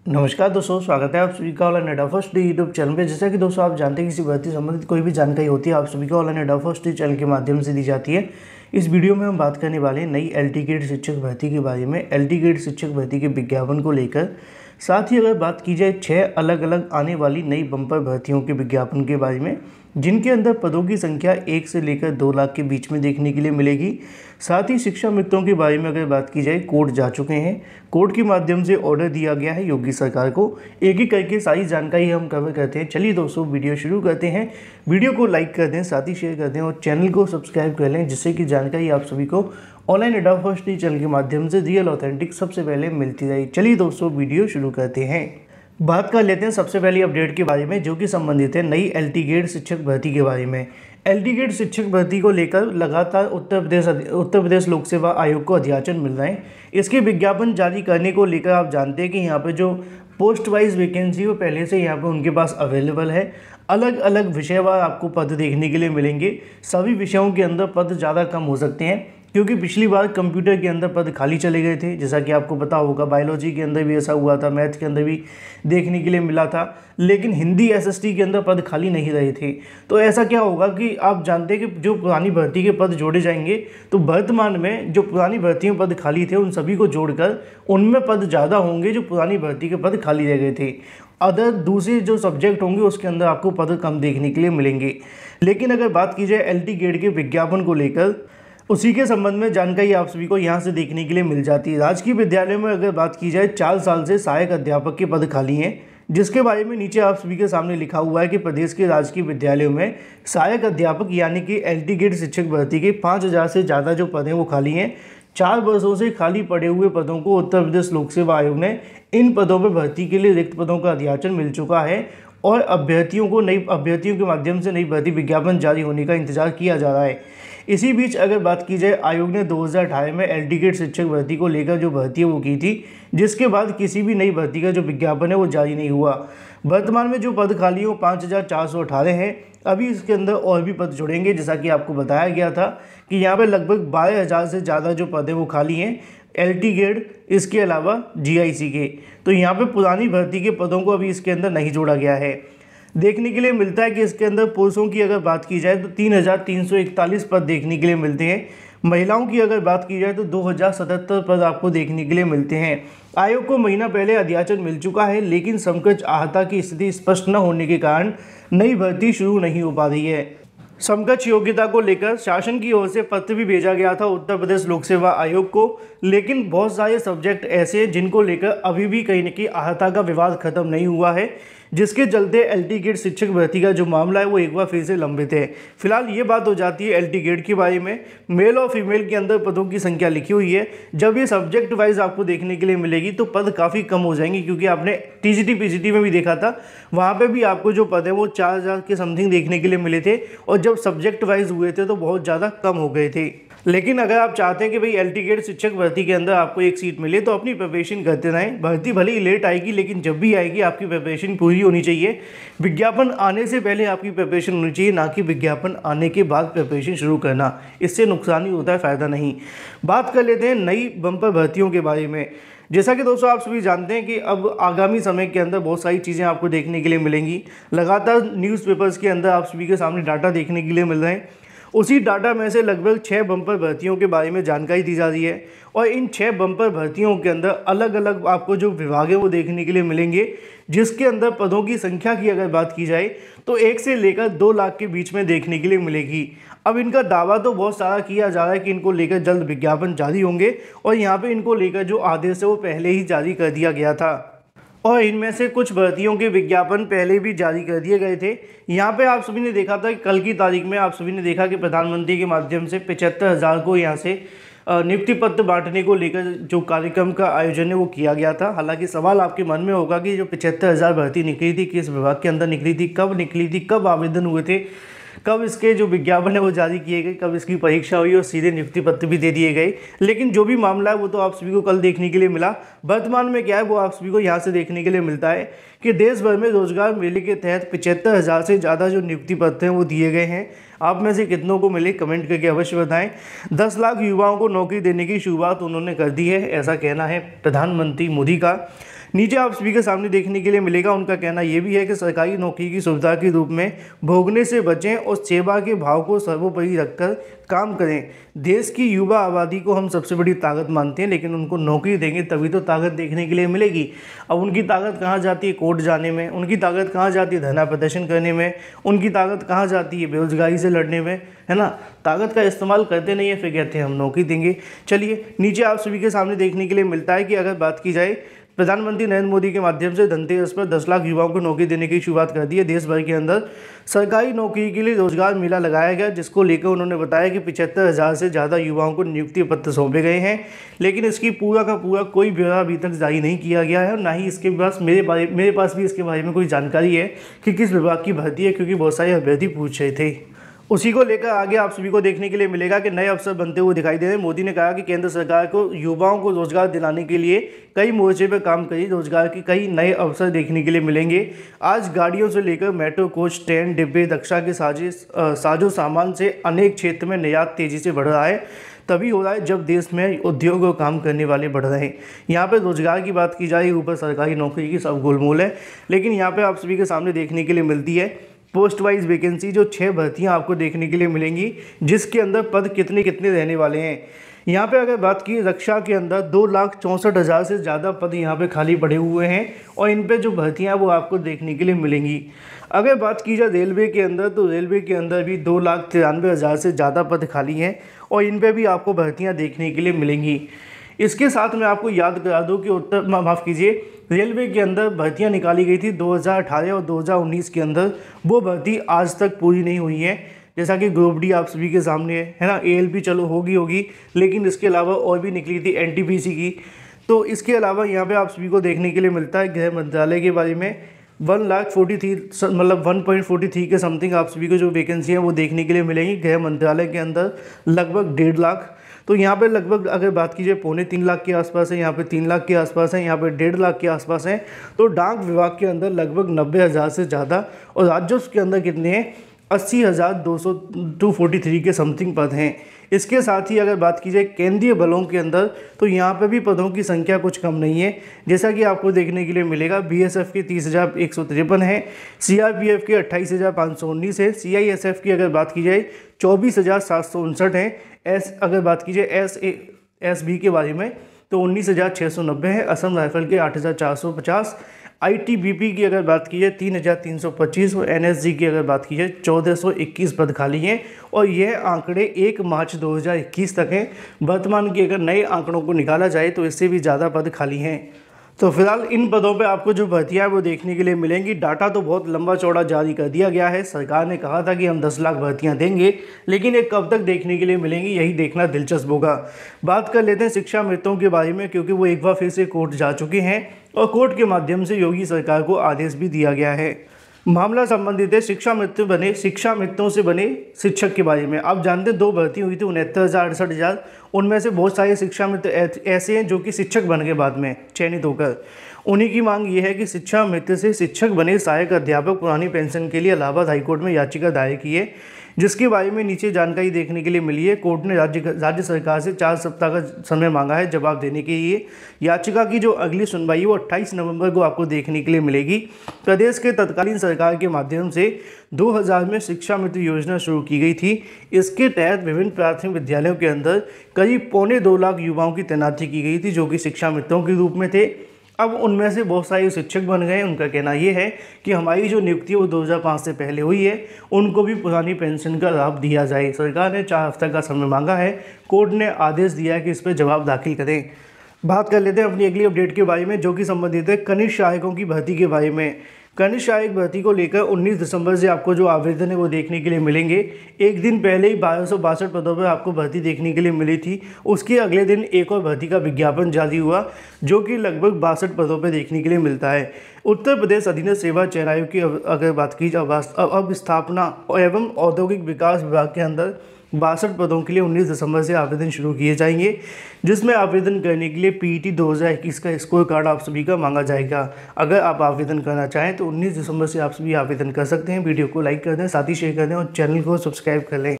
नमस्कार दोस्तों, स्वागत है आप सभी का ऑनलाइन अड्डा फर्स्ट डे यूट्यूब चैनल पे। जैसा कि दोस्तों आप जानते हैं, किसी भर्ती संबंधित कोई भी जानकारी होती है आप सभी को ऑनलाइन अड्डा फर्स्ट डे चैनल के माध्यम से दी जाती है। इस वीडियो में हम बात करने वाले हैं नई एलटी ग्रेड शिक्षक भर्ती के बारे में। एलटी ग्रेड शिक्षक भर्ती के विज्ञापन को लेकर, साथ ही अगर बात की जाए 6 अलग अलग आने वाली नई बम्पर भर्तियों के विज्ञापन के बारे में, जिनके अंदर पदों की संख्या 1 से लेकर 2 लाख के बीच में देखने के लिए मिलेगी। साथ ही शिक्षा मित्रों के बारे में अगर बात की जाए, कोर्ट जा चुके हैं, कोर्ट के माध्यम से ऑर्डर दिया गया है योगी सरकार को। एक एक करके सारी जानकारी हम कवर करते हैं। चलिए दोस्तों, वीडियो शुरू करते हैं। वीडियो को लाइक कर दें, साथ ही शेयर कर दें और चैनल को सब्सक्राइब कर लें, जिससे कि जानकारी आप सभी को ऑनलाइन अड्डा फर्स्ट डे चैनल के माध्यम से रियल ऑथेंटिक सबसे पहले मिलती रही। चलिए दोस्तों, वीडियो शुरू करते हैं। बात कर लेते हैं सबसे पहली अपडेट के बारे में, जो कि संबंधित है नई एलटी ग्रेड शिक्षक भर्ती के बारे में। एलटी ग्रेड शिक्षक भर्ती को लेकर लगातार उत्तर प्रदेश लोक सेवा आयोग को अध्याचन मिल रहे हैं। इसके विज्ञापन जारी करने को लेकर आप जानते हैं कि यहाँ पे जो पोस्ट वाइज वैकेंसी वो पहले से यहाँ पे उनके पास अवेलेबल है। अलग अलग विषयवार आपको पद देखने के लिए मिलेंगे। सभी विषयों के अंदर पद ज़्यादा कम हो सकते हैं, क्योंकि पिछली बार कंप्यूटर के अंदर पद खाली चले गए थे, जैसा कि आपको पता होगा। बायोलॉजी के अंदर भी ऐसा हुआ था, मैथ के अंदर भी देखने के लिए मिला था, लेकिन हिंदी एसएसटी के अंदर पद खाली नहीं रहे थे। तो ऐसा क्या होगा कि आप जानते हैं कि जो पुरानी भर्ती के पद जोड़े जाएंगे, तो वर्तमान में जो पुरानी भर्तियों पद खाली थे उन सभी को जोड़कर उनमें पद ज़्यादा होंगे जो पुरानी भर्ती के पद खाली रह गए थे। अदर दूसरे जो सब्जेक्ट होंगे उसके अंदर आपको पद कम देखने के लिए मिलेंगे। लेकिन अगर बात की जाए एलटी ग्रेड के विज्ञापन को लेकर, उसी के संबंध में जानकारी आप सभी को यहाँ से देखने के लिए मिल जाती है। राजकीय विद्यालय में अगर बात की जाए, 4 साल से सहायक अध्यापक के पद खाली हैं, जिसके बारे में नीचे आप सभी के सामने लिखा हुआ है कि प्रदेश के राजकीय विद्यालयों में सहायक अध्यापक यानी कि एलटी ग्रेड शिक्षक भर्ती के 5000 से ज़्यादा जो पद हैं वो खाली हैं। 4 वर्षों से खाली पड़े हुए पदों को उत्तर प्रदेश लोक सेवा आयोग ने इन पदों पर भर्ती के लिए रिक्त पदों का अध्याचन मिल चुका है और अभ्यर्थियों के माध्यम से नई भर्ती विज्ञापन जारी होने का इंतजार किया जा रहा है। इसी बीच अगर बात की जाए, आयोग ने 2018 में एलटी ग्रेड शिक्षक भर्ती को लेकर जो भर्ती है वो की थी, जिसके बाद किसी भी नई भर्ती का जो विज्ञापन है वो जारी नहीं हुआ। वर्तमान में जो पद खाली हो 5418 हैं। अभी इसके अंदर और भी पद जुड़ेंगे, जैसा कि आपको बताया गया था कि यहाँ पे लगभग 12000 से ज़्यादा जो पद हैं वो खाली हैं एलटी ग्रेड, इसके अलावा जीआईसी के। तो यहाँ पे पुरानी भर्ती के पदों को अभी इसके अंदर नहीं जोड़ा गया है। देखने के लिए मिलता है कि इसके अंदर पुरुषों की अगर बात की जाए तो 3341 पद देखने के लिए मिलते हैं। महिलाओं की अगर बात की जाए तो 2077 पद आपको देखने के लिए मिलते हैं। आयोग को महीना पहले अध्याचन मिल चुका है, लेकिन समकक्ष आहता की स्थिति स्पष्ट न होने के कारण नई भर्ती शुरू नहीं हो पा रही है। समकक्ष योग्यता को लेकर शासन की ओर से पत्र भी भेजा गया था उत्तर प्रदेश लोक सेवा आयोग को, लेकिन बहुत सारे सब्जेक्ट ऐसे हैं जिनको लेकर अभी भी कहीं न कहीं आहता का विवाद खत्म नहीं हुआ है, जिसके चलते एलटी ग्रेड शिक्षक भर्ती का जो मामला है वो एक बार फिर से लंबित है। फिलहाल ये बात हो जाती है एलटी ग्रेड के बारे में। मेल और फीमेल के अंदर पदों की संख्या लिखी हुई है। जब ये सब्जेक्ट वाइज आपको देखने के लिए मिलेगी तो पद काफ़ी कम हो जाएंगे, क्योंकि आपने टीजीटी पीजीटी में भी देखा था, वहाँ पर भी आपको जो पद है वो 4000 के समथिंग देखने के लिए मिले थे, और जब सब्जेक्ट वाइज हुए थे तो बहुत ज़्यादा कम हो गए थे। लेकिन अगर आप चाहते हैं कि भाई एलटी ग्रेड शिक्षक भर्ती के अंदर आपको एक सीट मिले, तो अपनी प्रिपरेशन करते रहें। भर्ती भले ही लेट आएगी, लेकिन जब भी आएगी आपकी प्रिपरेशन पूरी होनी चाहिए। विज्ञापन आने से पहले आपकी प्रिपरेशन होनी चाहिए, ना कि विज्ञापन आने के बाद प्रिपरेशन शुरू करना। इससे नुकसान ही होता है, फ़ायदा नहीं। बात कर लेते हैं नई बम्पर भर्तियों के बारे में। जैसा कि दोस्तों आप सभी जानते हैं कि अब आगामी समय के अंदर बहुत सारी चीज़ें आपको देखने के लिए मिलेंगी। लगातार न्यूज़पेपर्स के अंदर आप सभी के सामने डाटा देखने के लिए मिल रहे हैं। उसी डाटा में से लगभग 6 बम्पर भर्तियों के बारे में जानकारी दी जा रही है, और इन 6 बम्पर भर्तियों के अंदर अलग अलग आपको जो विभाग है वो देखने के लिए मिलेंगे, जिसके अंदर पदों की संख्या की अगर बात की जाए तो 1 से लेकर 2 लाख के बीच में देखने के लिए मिलेगी। अब इनका दावा तो बहुत सारा किया जा रहा है कि इनको लेकर जल्द विज्ञापन जारी होंगे, और यहाँ पे इनको लेकर जो आदेश है वो पहले ही जारी कर दिया गया था, और इनमें से कुछ भर्तियों के विज्ञापन पहले भी जारी कर दिए गए थे। यहाँ पे आप सभी ने देखा था कि कल की तारीख में आप सभी ने देखा कि प्रधानमंत्री के माध्यम से 75,000 को यहाँ से नियुक्ति पत्र बांटने को लेकर जो कार्यक्रम का आयोजन है वो किया गया था। हालांकि सवाल आपके मन में होगा कि जो 75,000 भर्ती निकली थी, किस विभाग के अंदर निकली थी, कब आवेदन हुए थे, कब इसके जो विज्ञापन है वो जारी किए गए, कब इसकी परीक्षा हुई और सीधे नियुक्ति पत्र भी दे दिए गए। लेकिन जो भी मामला है वो तो आप सभी को कल देखने के लिए मिला। वर्तमान में क्या है वो आप सभी को यहाँ से देखने के लिए मिलता है कि देश भर में रोजगार मेले के तहत 75,000 से ज़्यादा जो नियुक्ति पत्र हैं वो दिए गए हैं। आप में से कितनों को मिले कमेंट करके अवश्य बताएं। 10 लाख युवाओं को नौकरी देने की शुरुआत उन्होंने कर दी है, ऐसा कहना है प्रधानमंत्री मोदी का। नीचे आप सभी के सामने देखने के लिए मिलेगा। उनका कहना यह भी है कि सरकारी नौकरी की सुविधा के रूप में भोगने से बचें और सेवा के भाव को सर्वोपरि रखकर काम करें। देश की युवा आबादी को हम सबसे बड़ी ताकत मानते हैं, लेकिन उनको नौकरी देंगे तभी तो ताकत देखने के लिए मिलेगी। अब उनकी ताकत कहाँ जाती है? कोर्ट जाने में। उनकी ताकत कहाँ जाती है? धरना प्रदर्शन करने में। उनकी ताकत कहाँ जाती है? बेरोजगारी से लड़ने में, है ना। ताकत का इस्तेमाल करते नहीं है, फिर कहते हैं हम नौकरी देंगे। चलिए नीचे आप सभी के सामने देखने के लिए मिलता है कि अगर बात की जाए, प्रधानमंत्री नरेंद्र मोदी के माध्यम से धनतेरस पर 10 लाख युवाओं को नौकरी देने की शुरुआत कर दी है। देश भर के अंदर सरकारी नौकरी के लिए रोजगार मेला लगाया गया, जिसको लेकर उन्होंने बताया कि 75,000 से ज़्यादा युवाओं को नियुक्ति पत्र सौंपे गए हैं, लेकिन इसकी पूरा का पूरा कोई ब्यौरा अभी तक जारी नहीं किया गया है और ना ही इसके पास मेरे पास भी इसके बारे में कोई जानकारी है कि किस विभाग की भर्ती है, क्योंकि बहुत सारे अभ्यर्थी पूछ रहे थे। उसी को लेकर आगे आप सभी को देखने के लिए मिलेगा कि नए अवसर बनते हुए दिखाई दे रहे हैं। मोदी ने कहा कि केंद्र सरकार को युवाओं को रोजगार दिलाने के लिए कई मोर्चे पर काम करी, रोजगार के कई नए अवसर देखने के लिए मिलेंगे। आज गाड़ियों से लेकर मेट्रो, कोच, ट्रेन, डिब्बे, रक्षा के साजो सामान से अनेक क्षेत्र में निर्यात तेजी से बढ़ रहा है। तभी हो रहा है जब देश में उद्योग और काम करने वाले बढ़ रहे हैं। यहाँ पर रोजगार की बात की जाए, ऊपर सरकारी नौकरी की सब गोलमोल है, लेकिन यहाँ पर आप सभी के सामने देखने के लिए मिलती है पोस्ट वाइज वैकेंसी, जो 6 भर्तियां आपको देखने के लिए मिलेंगी, जिसके अंदर पद कितने कितने रहने वाले हैं। यहाँ पे अगर बात की रक्षा के अंदर 2,64,000 से ज़्यादा पद यहाँ पे खाली पड़े हुए हैं और इन पे जो भर्तियाँ वो आपको देखने के लिए मिलेंगी। अगर बात की जाए रेलवे के अंदर, तो रेलवे के अंदर भी 2,93,000 से ज़्यादा पद खाली हैं और इन पर भी आपको भर्तियाँ देखने के लिए मिलेंगी। इसके साथ मैं आपको याद करा दूं कि रेलवे के अंदर भर्तियां निकाली गई थी 2018 और 2019 के अंदर, वो भर्ती आज तक पूरी नहीं हुई है। जैसा कि ग्रुप डी आप सभी के सामने है ना, ALP चलो होगी, लेकिन इसके अलावा और भी निकली थी NTPC की। तो इसके अलावा यहाँ पे आप सभी को देखने के लिए मिलता है गृह मंत्रालय के बारे में 1,43 के समथिंग आप सभी को जो वैकेंसी है वो देखने के लिए मिलेंगी गृह मंत्रालय के अंदर, लगभग 1.5 लाख। तो यहाँ पे लगभग अगर बात कीजिए 2.25 लाख के आसपास है, यहाँ पे 3 लाख के आसपास है, यहाँ पे 1.5 लाख के आसपास है। तो डाक विभाग के अंदर लगभग 90,000 से ज़्यादा और राजस्व के अंदर कितने हैं? 80,243 के समथिंग पद हैं। इसके साथ ही अगर बात की जाए केंद्रीय बलों के अंदर, तो यहाँ पे भी पदों की संख्या कुछ कम नहीं है, जैसा कि आपको देखने के लिए मिलेगा। BSF के 30,153 है, CRPF के 28,519 है, CISF की अगर बात की जाए 24,759 है, अगर बात की जाए SASB के बारे में तो 19,690 है, असम राइफल के 8,450, ITBP की अगर बात की जाए 3,325 और NSG की अगर बात की जाए 1,421 पद खाली हैं और यह आंकड़े 1 मार्च 2021 तक हैं। वर्तमान के अगर नए आंकड़ों को निकाला जाए तो इससे भी ज़्यादा पद खाली हैं। तो फिलहाल इन पदों पे आपको जो भर्तियाँ है वो देखने के लिए मिलेंगी। डाटा तो बहुत लंबा चौड़ा जारी कर दिया गया है। सरकार ने कहा था कि हम 10 लाख भर्तियाँ देंगे, लेकिन ये कब तक देखने के लिए मिलेंगी यही देखना दिलचस्प होगा। बात कर लेते हैं शिक्षा मित्रों के बारे में, क्योंकि वो एक बार फिर से कोर्ट जा चुके हैं और कोर्ट के माध्यम से योगी सरकार को आदेश भी दिया गया है। मामला संबंधित है शिक्षा मित्रों से बने शिक्षक के बारे में। आप जानते हैं 2 भर्ती हुई थी 69,000 68,000, उनमें से बहुत सारे शिक्षा मित्र ऐसे हैं जो कि शिक्षक बन गए बाद में चयनित होकर। उन्हीं की मांग ये है कि शिक्षा मित्र से शिक्षक बने सहायक अध्यापक पुरानी पेंशन के लिए इलाहाबाद हाईकोर्ट में याचिका दायर की है, जिसके बारे में नीचे जानकारी देखने के लिए मिली है। कोर्ट ने राज्य सरकार से 4 सप्ताह का समय मांगा है जवाब देने के लिए। याचिका की जो अगली सुनवाई है वो 28 नवंबर को आपको देखने के लिए मिलेगी। प्रदेश के तत्कालीन सरकार के माध्यम से 2000 में शिक्षा मित्र योजना शुरू की गई थी। इसके तहत विभिन्न प्राथमिक विद्यालयों के अंदर करीब 2.25 लाख युवाओं की तैनाती की गई थी, जो कि शिक्षा मित्रों के रूप में थे। अब उनमें से बहुत सारे शिक्षक बन गए। उनका कहना ये है कि हमारी जो नियुक्ति है वो 2005 से पहले हुई है, उनको भी पुरानी पेंशन का लाभ दिया जाए। सरकार ने 4 हफ्ते का समय मांगा है, कोर्ट ने आदेश दिया है कि इस पर जवाब दाखिल करें। बात कर लेते हैं अपनी अगली अपडेट के बारे में, जो कि संबंधित है कनिष्ठ सहायकों की भर्ती के बारे में। कनिष्ठ सहायक भर्ती को लेकर 19 दिसंबर से आपको जो आवेदन है वो देखने के लिए मिलेंगे। एक दिन पहले ही 1262 पदों पर आपको भर्ती देखने के लिए मिली थी। उसके अगले दिन एक और भर्ती का विज्ञापन जारी हुआ, जो कि लगभग 62 पदों पर देखने के लिए मिलता है। उत्तर प्रदेश अधीनस्थ सेवा चयन आयोग की अगर बात की जाए, अब स्थापना एवं औद्योगिक विकास विभाग के अंदर 62 पदों के लिए 19 दिसंबर से आवेदन शुरू किए जाएंगे, जिसमें आवेदन करने के लिए PET 2021 का स्कोर कार्ड आप सभी का मांगा जाएगा। अगर आप आवेदन करना चाहें तो 19 दिसंबर से आप सभी आवेदन कर सकते हैं। वीडियो को लाइक कर दें, साथ ही शेयर कर दें और चैनल को सब्सक्राइब कर लें।